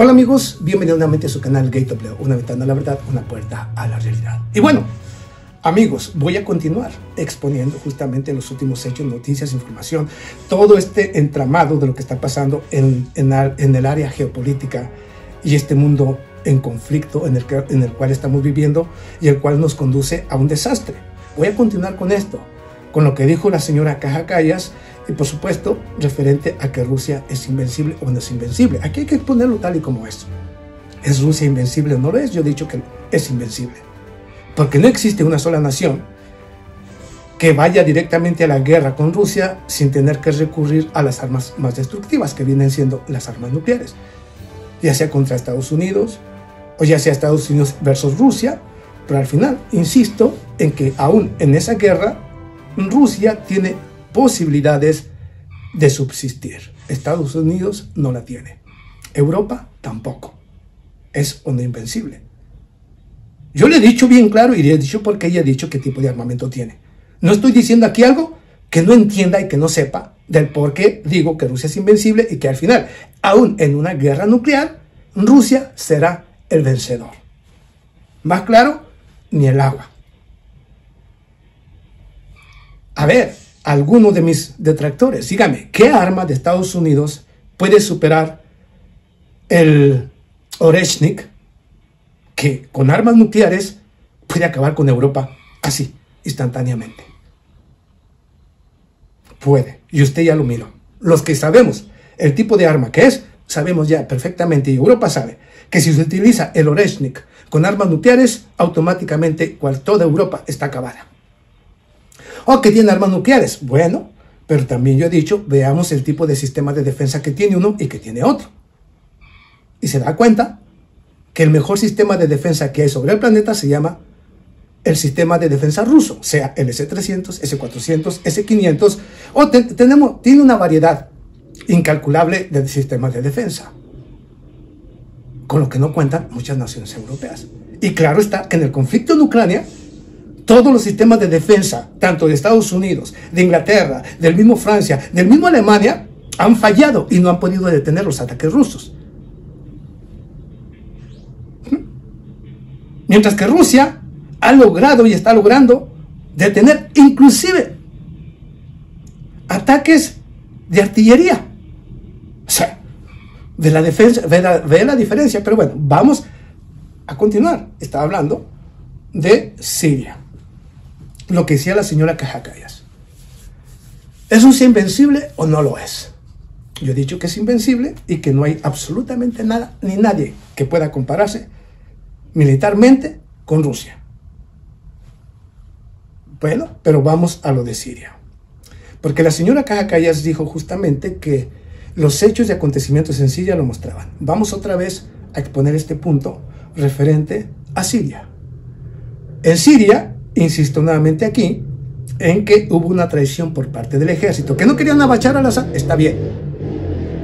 Hola amigos, bienvenidos nuevamente a su canal GateOfLeo, una ventana a la verdad, una puerta a la realidad. Y bueno, amigos, voy a continuar exponiendo justamente los últimos hechos, noticias, información, todo este entramado de lo que está pasando en el área geopolítica y este mundo en conflicto en el cual estamos viviendo y el cual nos conduce a un desastre. Voy a continuar con esto, con lo que dijo la señora Kaja Kallas y por supuesto referente a que Rusia es invencible o no es invencible. Aquí hay que ponerlo tal y como es. ¿Es Rusia invencible o no lo es? Yo he dicho que es invencible. Porque no existe una sola nación que vaya directamente a la guerra con Rusia sin tener que recurrir a las armas más destructivas, que vienen siendo las armas nucleares. Ya sea contra Estados Unidos, o ya sea Estados Unidos versus Rusia, pero al final, insisto en que aún en esa guerra, Rusia tiene posibilidades de subsistir. Estados Unidos no la tiene. Europa tampoco. Es o no invencible. Yo le he dicho bien claro y le he dicho porque ella ha dicho qué tipo de armamento tiene. No estoy diciendo aquí algo que no entienda y que no sepa del por qué digo que Rusia es invencible y que al final, aún en una guerra nuclear, Rusia será el vencedor. Más claro, ni el agua. A ver, alguno de mis detractores, dígame, ¿qué arma de Estados Unidos puede superar el Oreshnik, que con armas nucleares puede acabar con Europa así, instantáneamente? Puede, y usted ya lo miró. Los que sabemos el tipo de arma que es, sabemos ya perfectamente, y Europa sabe, que si se utiliza el Oreshnik con armas nucleares, automáticamente toda Europa está acabada. ¿O que tiene armas nucleares? Bueno, pero también yo he dicho, veamos el tipo de sistema de defensa que tiene uno y que tiene otro. Y se da cuenta que el mejor sistema de defensa que hay sobre el planeta se llama el sistema de defensa ruso, sea el S-300, S-400, S-500, o tiene una variedad incalculable de sistemas de defensa, con lo que no cuentan muchas naciones europeas. Y claro está que en el conflicto en Ucrania, todos los sistemas de defensa, tanto de Estados Unidos, de Inglaterra, del mismo Francia, del mismo Alemania, han fallado y no han podido detener los ataques rusos. Mientras que Rusia ha logrado y está logrando detener inclusive ataques de artillería. O sea, ve la diferencia, pero bueno, vamos a continuar. Estaba hablando de Siria. Lo que decía la señora Kaja Kallas. ¿Es Rusia invencible o no lo es? Yo he dicho que es invencible y que no hay absolutamente nada ni nadie que pueda compararse militarmente con Rusia. Bueno, pero vamos a lo de Siria. Porque la señora Kaja Kallas dijo justamente que los hechos y acontecimientos en Siria lo mostraban. Vamos otra vez a exponer este punto referente a Siria. En Siria, insisto nuevamente aquí, en que hubo una traición por parte del ejército, que no querían a Bashar al-Assad, está bien.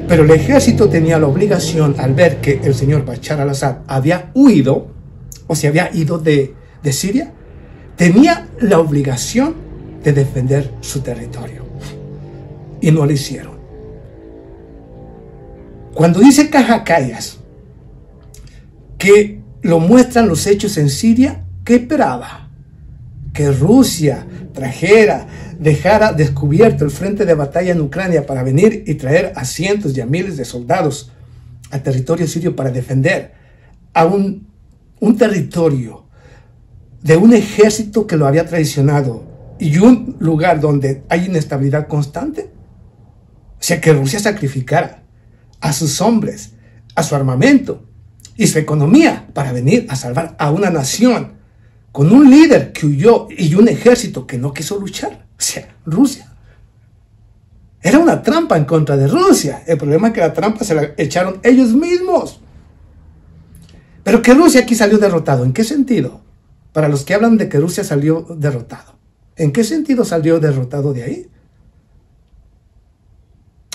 Pero el ejército tenía la obligación, al ver que el señor Bashar al-Assad había huido, o se había ido de Siria, tenía la obligación de defender su territorio. Y no lo hicieron. Cuando dice Kaja Kallas que lo muestran los hechos en Siria, ¿qué esperaba? Que Rusia dejara descubierto el frente de batalla en Ucrania para venir y traer a cientos y a miles de soldados al territorio sirio para defender a un territorio de un ejército que lo había traicionado y un lugar donde hay inestabilidad constante. O sea, que Rusia sacrificara a sus hombres, a su armamento y su economía para venir a salvar a una nación con un líder que huyó y un ejército que no quiso luchar. O sea, Rusia. Era una trampa en contra de Rusia. El problema es que la trampa se la echaron ellos mismos. Pero que Rusia aquí salió derrotado. ¿En qué sentido? Para los que hablan de que Rusia salió derrotado. ¿En qué sentido salió derrotado de ahí?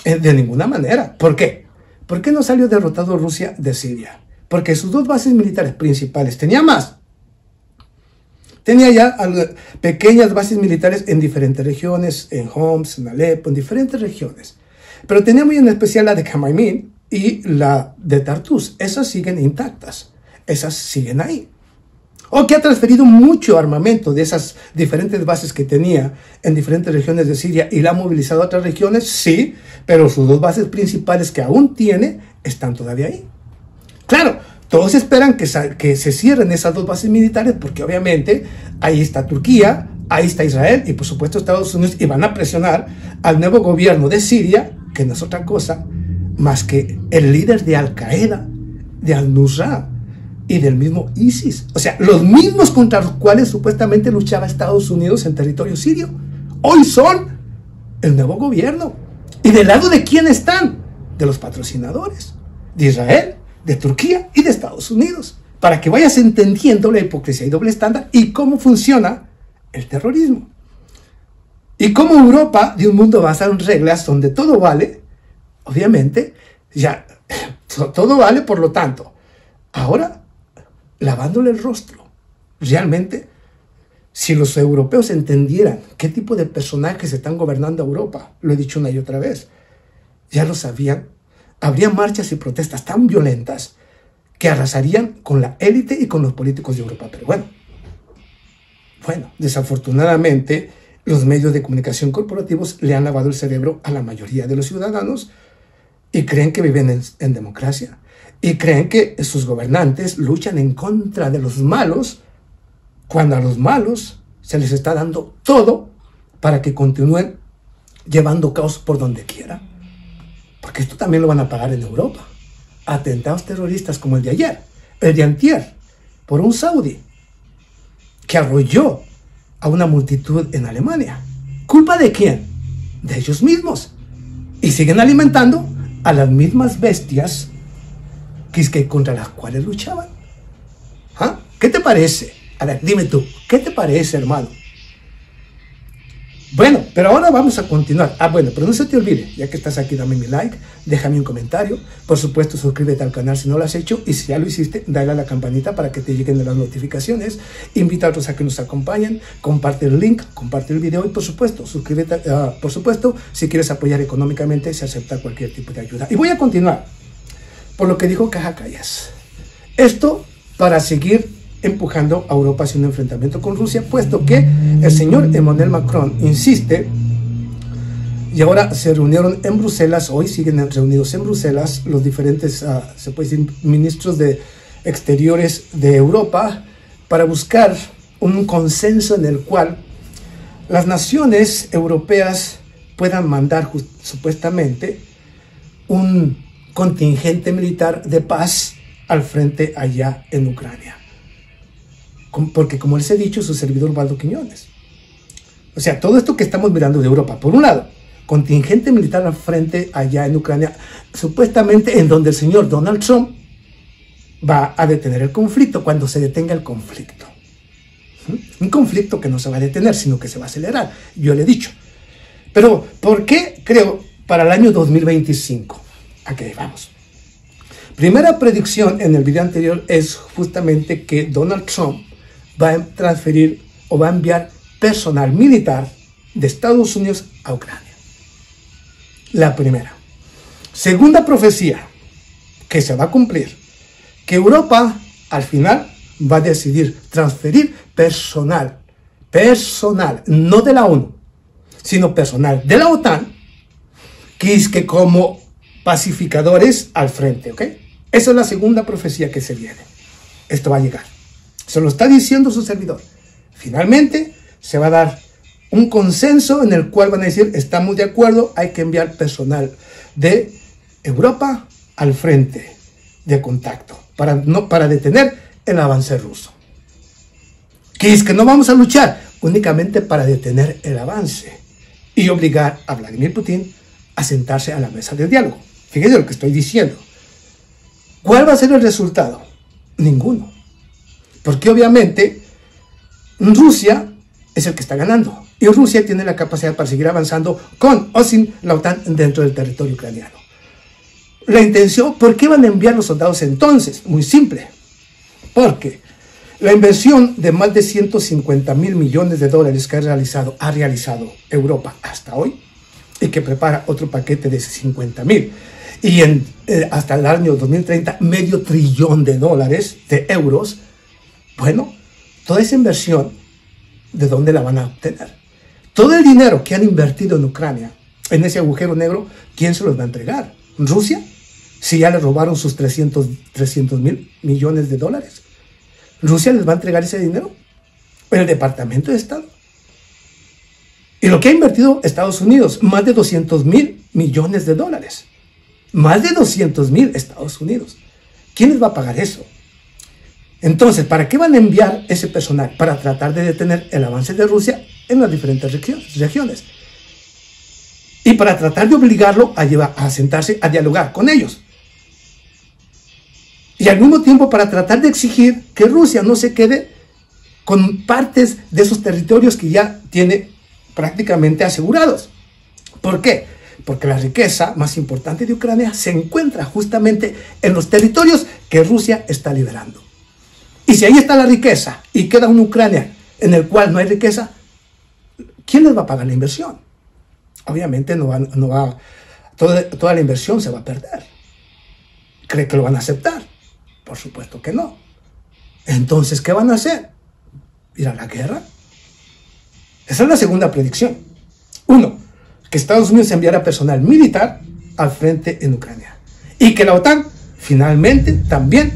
De ninguna manera. ¿Por qué? ¿Por qué no salió derrotado Rusia de Siria? Porque sus dos bases militares principales, tenía más. Tenía ya pequeñas bases militares en diferentes regiones, en Homs, en Alepo, en diferentes regiones. Pero tenía muy en especial la de Khmeimim y la de Tartus. Esas siguen intactas, esas siguen ahí. O que ha transferido mucho armamento de esas diferentes bases que tenía en diferentes regiones de Siria y la ha movilizado a otras regiones, sí, pero sus dos bases principales que aún tiene están todavía ahí. Claro, todos esperan que se cierren esas dos bases militares porque obviamente ahí está Turquía, ahí está Israel y por supuesto Estados Unidos, y van a presionar al nuevo gobierno de Siria, que no es otra cosa más que el líder de Al-Qaeda, de Al-Nusra y del mismo ISIS. O sea, los mismos contra los cuales supuestamente luchaba Estados Unidos en territorio sirio. Hoy son el nuevo gobierno. ¿Y del lado de quién están? De los patrocinadores, de Israel, de Turquía y de Estados Unidos. Para que vayas entendiendo la hipocresía y doble estándar y cómo funciona el terrorismo. Y cómo Europa, de un mundo basado en reglas donde todo vale, obviamente, ya todo vale, por lo tanto, ahora lavándole el rostro. Realmente, si los europeos entendieran qué tipo de personajes están gobernando Europa, lo he dicho una y otra vez, ya lo sabían, habría marchas y protestas tan violentas que arrasarían con la élite y con los políticos de Europa. Pero bueno, desafortunadamente, los medios de comunicación corporativos le han lavado el cerebro a la mayoría de los ciudadanos y creen que viven en democracia. Y creen que sus gobernantes luchan en contra de los malos, cuando a los malos se les está dando todo para que continúen llevando caos por donde quiera. Porque esto también lo van a pagar en Europa. Atentados terroristas como el de ayer, el de antier, por un saudí que arrolló a una multitud en Alemania. ¿Culpa de quién? De ellos mismos. Y siguen alimentando a las mismas bestias que contra las cuales luchaban. ¿Ah? ¿Qué te parece? A ver, dime tú, ¿qué te parece, hermano? Bueno, pero ahora vamos a continuar. Bueno, pero no se te olvide, ya que estás aquí, dame mi like, déjame un comentario. Por supuesto, suscríbete al canal si no lo has hecho. Y si ya lo hiciste, dale a la campanita para que te lleguen las notificaciones. Invita a otros a que nos acompañen. Comparte el link, comparte el video. Y por supuesto, suscríbete, por supuesto, si quieres apoyar económicamente, se acepta cualquier tipo de ayuda. Y voy a continuar por lo que dijo Kaja Kallas. Esto para seguir empujando a Europa hacia un enfrentamiento con Rusia, puesto que el señor Emmanuel Macron insiste, y ahora se reunieron en Bruselas, hoy siguen reunidos en Bruselas, los diferentes, se puede decir, ministros de exteriores de Europa, para buscar un consenso en el cual las naciones europeas puedan mandar supuestamente un contingente militar de paz al frente allá en Ucrania. Porque, como les he dicho, su servidor Valdo Quiñones. O sea, todo esto que estamos mirando de Europa, por un lado, contingente militar al frente allá en Ucrania, supuestamente en donde el señor Donald Trump va a detener el conflicto cuando se detenga el conflicto. Un conflicto que no se va a detener, sino que se va a acelerar, yo le he dicho. Pero, ¿por qué creo para el año 2025? Aquí vamos. Primera predicción en el video anterior es justamente que Donald Trump va a transferir o va a enviar personal militar de Estados Unidos a Ucrania. La primera. Segunda profecía que se va a cumplir, que Europa al final va a decidir transferir personal, no de la ONU, sino personal de la OTAN, que es que como pacificadores al frente, ¿ok? Esa es la segunda profecía que se viene. Esto va a llegar. Se lo está diciendo su servidor. Finalmente se va a dar un consenso en el cual van a decir, estamos de acuerdo, hay que enviar personal de Europa al frente de contacto para detener el avance ruso. Que es que no vamos a luchar únicamente para detener el avance y obligar a Vladimir Putin a sentarse a la mesa del diálogo. Fíjense lo que estoy diciendo. ¿Cuál va a ser el resultado? Ninguno. Porque obviamente Rusia es el que está ganando. Y Rusia tiene la capacidad para seguir avanzando con o sin la OTAN dentro del territorio ucraniano. La intención, ¿por qué van a enviar los soldados entonces? Muy simple. Porque la inversión de más de 150 mil millones de dólares que ha realizado Europa hasta hoy y que prepara otro paquete de 50.000. Y hasta el año 2030, $500 billones de euros. Bueno, toda esa inversión, ¿de dónde la van a obtener? Todo el dinero que han invertido en Ucrania, en ese agujero negro, ¿quién se los va a entregar? ¿Rusia? Si ya le robaron sus 300.000 millones de dólares. ¿Rusia les va a entregar ese dinero? ¿El Departamento de Estado? Y lo que ha invertido Estados Unidos, más de 200.000 millones de dólares. Más de 200.000 Estados Unidos. ¿Quién les va a pagar eso? Entonces, ¿para qué van a enviar ese personal? Para tratar de detener el avance de Rusia en las diferentes regiones. Y para tratar de obligarlo a sentarse a dialogar con ellos. Y al mismo tiempo para tratar de exigir que Rusia no se quede con partes de esos territorios que ya tiene prácticamente asegurados. ¿Por qué? Porque la riqueza más importante de Ucrania se encuentra justamente en los territorios que Rusia está liberando. Y si ahí está la riqueza y queda una Ucrania en el cual no hay riqueza, ¿quién les va a pagar la inversión? Obviamente toda la inversión se va a perder. ¿Cree que lo van a aceptar? Por supuesto que no. Entonces, ¿qué van a hacer? ¿Ir a la guerra? Esa es la segunda predicción. 1. Que Estados Unidos enviará personal militar al frente en Ucrania. Y que la OTAN, finalmente, también,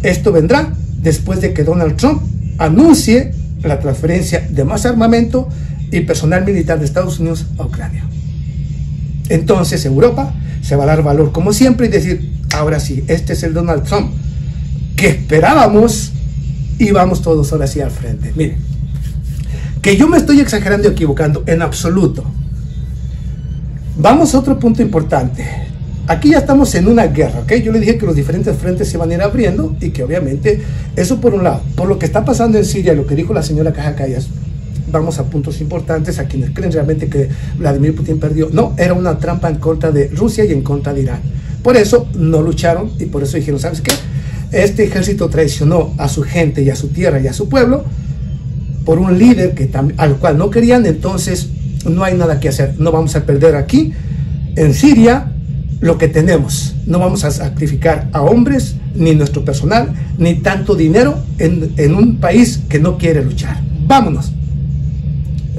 esto vendrá después de que Donald Trump anuncie la transferencia de más armamento y personal militar de Estados Unidos a Ucrania. Entonces Europa se va a dar valor como siempre y decir, ahora sí, este es el Donald Trump que esperábamos y vamos todos ahora sí al frente. Miren, que yo me estoy exagerando y equivocando en absoluto. Vamos a otro punto importante. Aquí ya estamos en una guerra, ¿ok? Yo le dije que los diferentes frentes se van a ir abriendo y que obviamente, eso por un lado, por lo que está pasando en Siria, lo que dijo la señora Kaja Kallas, vamos a puntos importantes a quienes creen realmente que Vladimir Putin perdió. No, era una trampa en contra de Rusia y en contra de Irán. Por eso no lucharon y por eso dijeron, ¿sabes qué? Este ejército traicionó a su gente y a su tierra y a su pueblo por un líder al cual no querían, entonces no hay nada que hacer. No vamos a perder aquí en Siria lo que tenemos. No vamos a sacrificar a hombres, ni nuestro personal, ni tanto dinero en un país que no quiere luchar. Vámonos.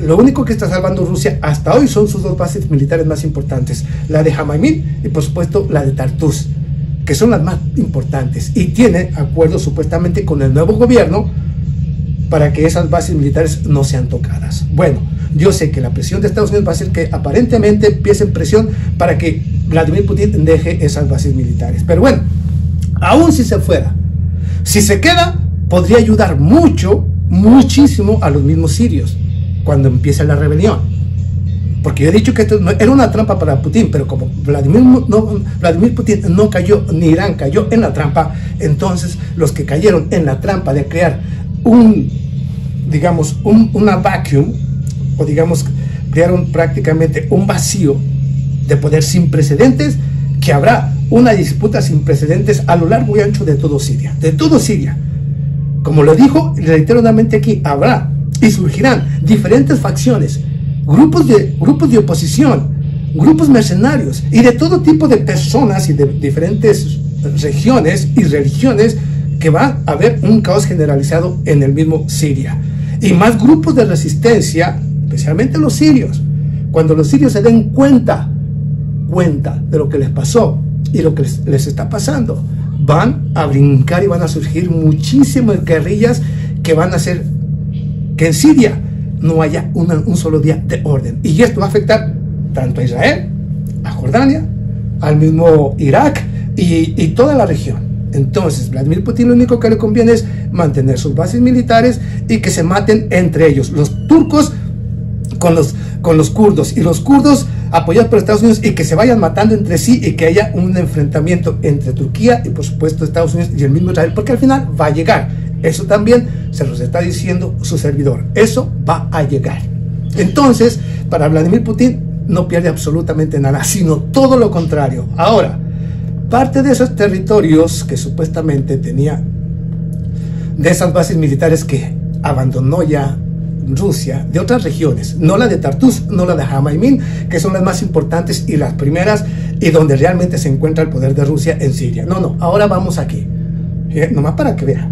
Lo único que está salvando Rusia hasta hoy son sus dos bases militares más importantes, la de Hamaimim y por supuesto la de Tartus, que son las más importantes, y tiene acuerdos supuestamente con el nuevo gobierno para que esas bases militares no sean tocadas. Bueno, yo sé que la presión de Estados Unidos va a ser que aparentemente empiece presión para que Vladimir Putin deje esas bases militares. Pero bueno, aún si se fuera, si se queda, podría ayudar muchísimo a los mismos sirios cuando empiece la rebelión. Porque yo he dicho que esto era una trampa para Putin, pero como Vladimir Putin no cayó, ni Irán cayó en la trampa, entonces los que cayeron en la trampa de crear una vacuum, o digamos, crearon prácticamente un vacío de poder sin precedentes, que habrá una disputa sin precedentes a lo largo y ancho de todo Siria. Como lo dijo, y reitero nuevamente aquí, habrá y surgirán diferentes facciones, grupos de oposición, grupos mercenarios y de todo tipo de personas y de diferentes regiones y religiones, que va a haber un caos generalizado en el mismo Siria. Y más grupos de resistencia, especialmente los sirios. Cuando los sirios se den cuenta de lo que les pasó y lo que les está pasando, van a brincar y van a surgir muchísimas guerrillas que van a hacer que en Siria no haya un solo día de orden. Y esto va a afectar tanto a Israel, a Jordania, al mismo Irak y toda la región. Entonces, Vladimir Putin lo único que le conviene es mantener sus bases militares y que se maten entre ellos. Los turcos con los kurdos y los kurdos apoyados por Estados Unidos, y que se vayan matando entre sí y que haya un enfrentamiento entre Turquía y por supuesto Estados Unidos y el mismo Israel, porque al final va a llegar. Eso también se los está diciendo su servidor. Eso va a llegar. Entonces, para Vladimir Putin no pierde absolutamente nada, sino todo lo contrario. Ahora, parte de esos territorios que supuestamente tenía, de esas bases militares que abandonó ya Rusia de otras regiones, no la de Tartus, no la de Hamaimim, que son las más importantes y las primeras, y donde realmente se encuentra el poder de Rusia en Siria. No, ahora vamos aquí. Nomás para que vea.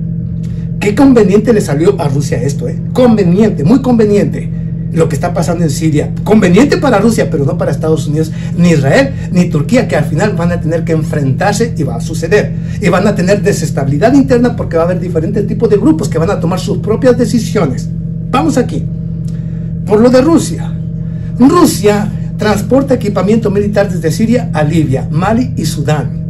Qué conveniente le salió a Rusia esto, conveniente, muy conveniente lo que está pasando en Siria. Conveniente para Rusia, pero no para Estados Unidos, ni Israel, ni Turquía, que al final van a tener que enfrentarse y va a suceder. Y van a tener desestabilidad interna porque va a haber diferentes tipos de grupos que van a tomar sus propias decisiones. Vamos aquí. Por lo de Rusia. Rusia transporta equipamiento militar desde Siria a Libia, Mali y Sudán.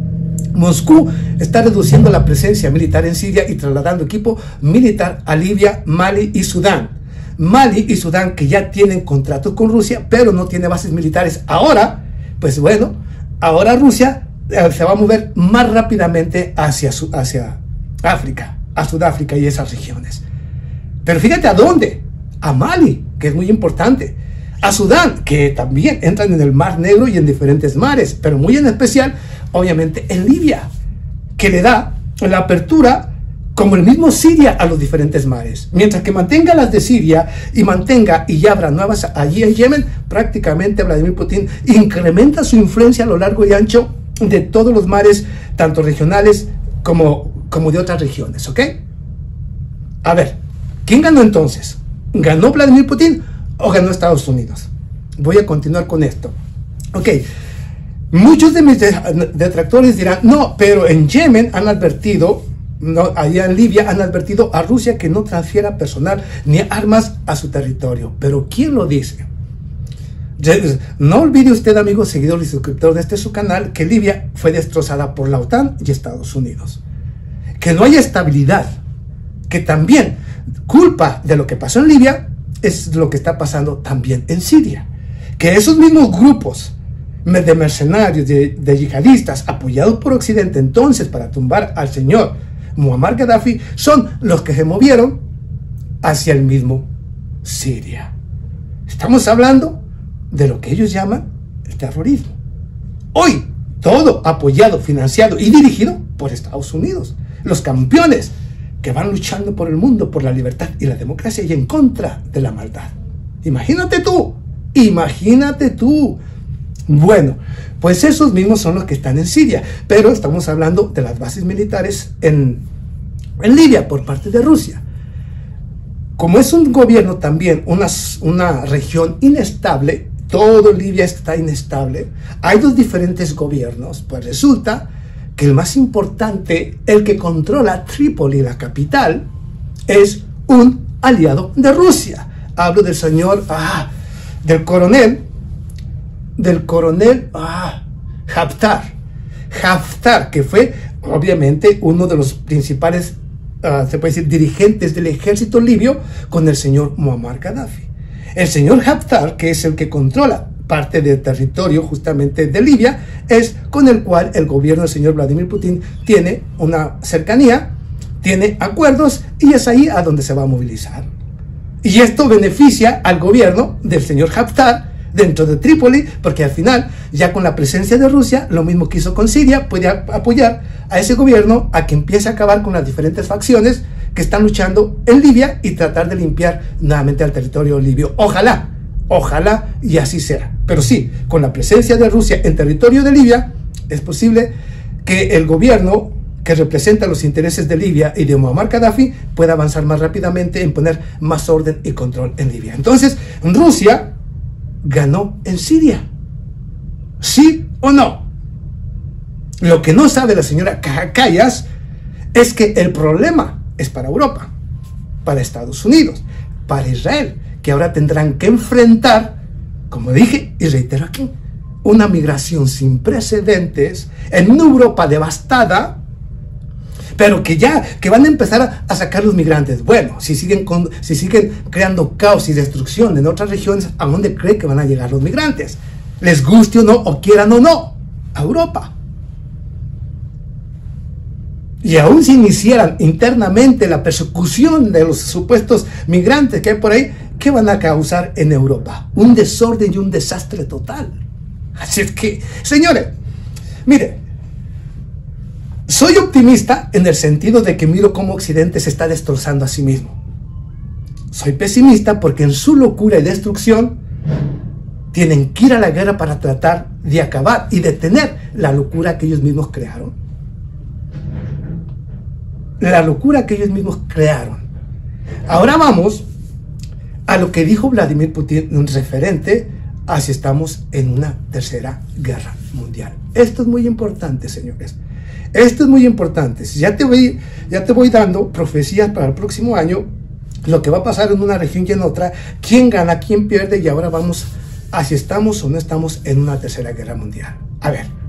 Moscú está reduciendo la presencia militar en Siria y trasladando equipo militar a Libia, Mali y Sudán. Mali y Sudán, que ya tienen contratos con Rusia, pero no tiene bases militares ahora, pues bueno, ahora Rusia se va a mover más rápidamente hacia África, a Sudáfrica y esas regiones. Pero fíjate a dónde, a Mali, que es muy importante, a Sudán, que también entran en el Mar Negro y en diferentes mares, pero muy en especial, obviamente, en Libia, que le da la apertura, como el mismo Siria, a los diferentes mares. Mientras que mantenga las de Siria y abra nuevas allí en Yemen, prácticamente Vladimir Putin incrementa su influencia a lo largo y ancho de todos los mares, tanto regionales como de otras regiones, ¿ok? A ver, ¿quién ganó entonces? ¿Ganó Vladimir Putin o ganó Estados Unidos? Voy a continuar con esto. Ok, muchos de mis detractores dirán, no, pero en Yemen han advertido, no, allá en Libia han advertido a Rusia que no transfiera personal ni armas a su territorio. Pero ¿quién lo dice? No olvide usted, amigo, seguidor y suscriptor de este su canal, que Libia fue destrozada por la OTAN y Estados Unidos. Que no hay estabilidad, que también culpa de lo que pasó en Libia es lo que está pasando también en Siria. Que esos mismos grupos de mercenarios, de yihadistas, apoyados por Occidente entonces para tumbar al señor Muammar Gaddafi, son los que se movieron hacia el mismo Siria. Estamos hablando de lo que ellos llaman el terrorismo. Hoy, todo apoyado, financiado y dirigido por Estados Unidos. Los campeones que van luchando por el mundo, por la libertad y la democracia y en contra de la maldad. Imagínate tú, imagínate tú. Bueno, pues esos mismos son los que están en Siria, pero estamos hablando de las bases militares en Libia por parte de Rusia. Como es un gobierno también, una región inestable, todo Libia está inestable, hay dos diferentes gobiernos, pues resulta que el más importante, el que controla Trípoli, la capital, es un aliado de Rusia. Hablo del señor, del coronel Haftar, que fue obviamente uno de los principales, se puede decir, dirigentes del ejército libio con el señor Muammar Gaddafi. El señor Haftar, que es el que controla parte del territorio justamente de Libia, es con el cual el gobierno del señor Vladimir Putin tiene una cercanía, tiene acuerdos y es ahí a donde se va a movilizar. Y esto beneficia al gobierno del señor Haftar dentro de Trípoli, porque al final, ya con la presencia de Rusia, lo mismo que hizo con Siria, puede apoyar a ese gobierno a que empiece a acabar con las diferentes facciones que están luchando en Libia y tratar de limpiar nuevamente al territorio libio. Ojalá y así sea. Pero sí, con la presencia de Rusia en territorio de Libia, es posible que el gobierno que representa los intereses de Libia y de Muammar Gaddafi pueda avanzar más rápidamente en poner más orden y control en Libia. Entonces, Rusia ganó en Siria. ¿Sí o no? Lo que no sabe la señora Callas es que el problema es para Europa, para Estados Unidos, para Israel, que ahora tendrán que enfrentar, como dije y reitero aquí, una migración sin precedentes en una Europa devastada, pero que van a empezar a sacar los migrantes. Bueno, si siguen creando caos y destrucción en otras regiones, ¿a dónde cree que van a llegar los migrantes? Les guste o no, o quieran o no, a Europa. Y aún si iniciaran internamente la persecución de los supuestos migrantes que hay por ahí, ¿qué van a causar en Europa? Un desorden y un desastre total. Así es que, señores, mire, soy optimista en el sentido de que miro cómo Occidente se está destrozando a sí mismo. soy pesimista porque en su locura y destrucción tienen que ir a la guerra para tratar de acabar y detener la locura que ellos mismos crearon. La locura que ellos mismos crearon. Ahora vamos a lo que dijo Vladimir Putin referente a si estamos en una tercera guerra mundial. Esto es muy importante, señores. Esto es muy importante. Ya te voy dando profecías para el próximo año, lo que va a pasar en una región y en otra, quién gana, quién pierde, y ahora vamos a si estamos o no estamos en una tercera guerra mundial. A ver.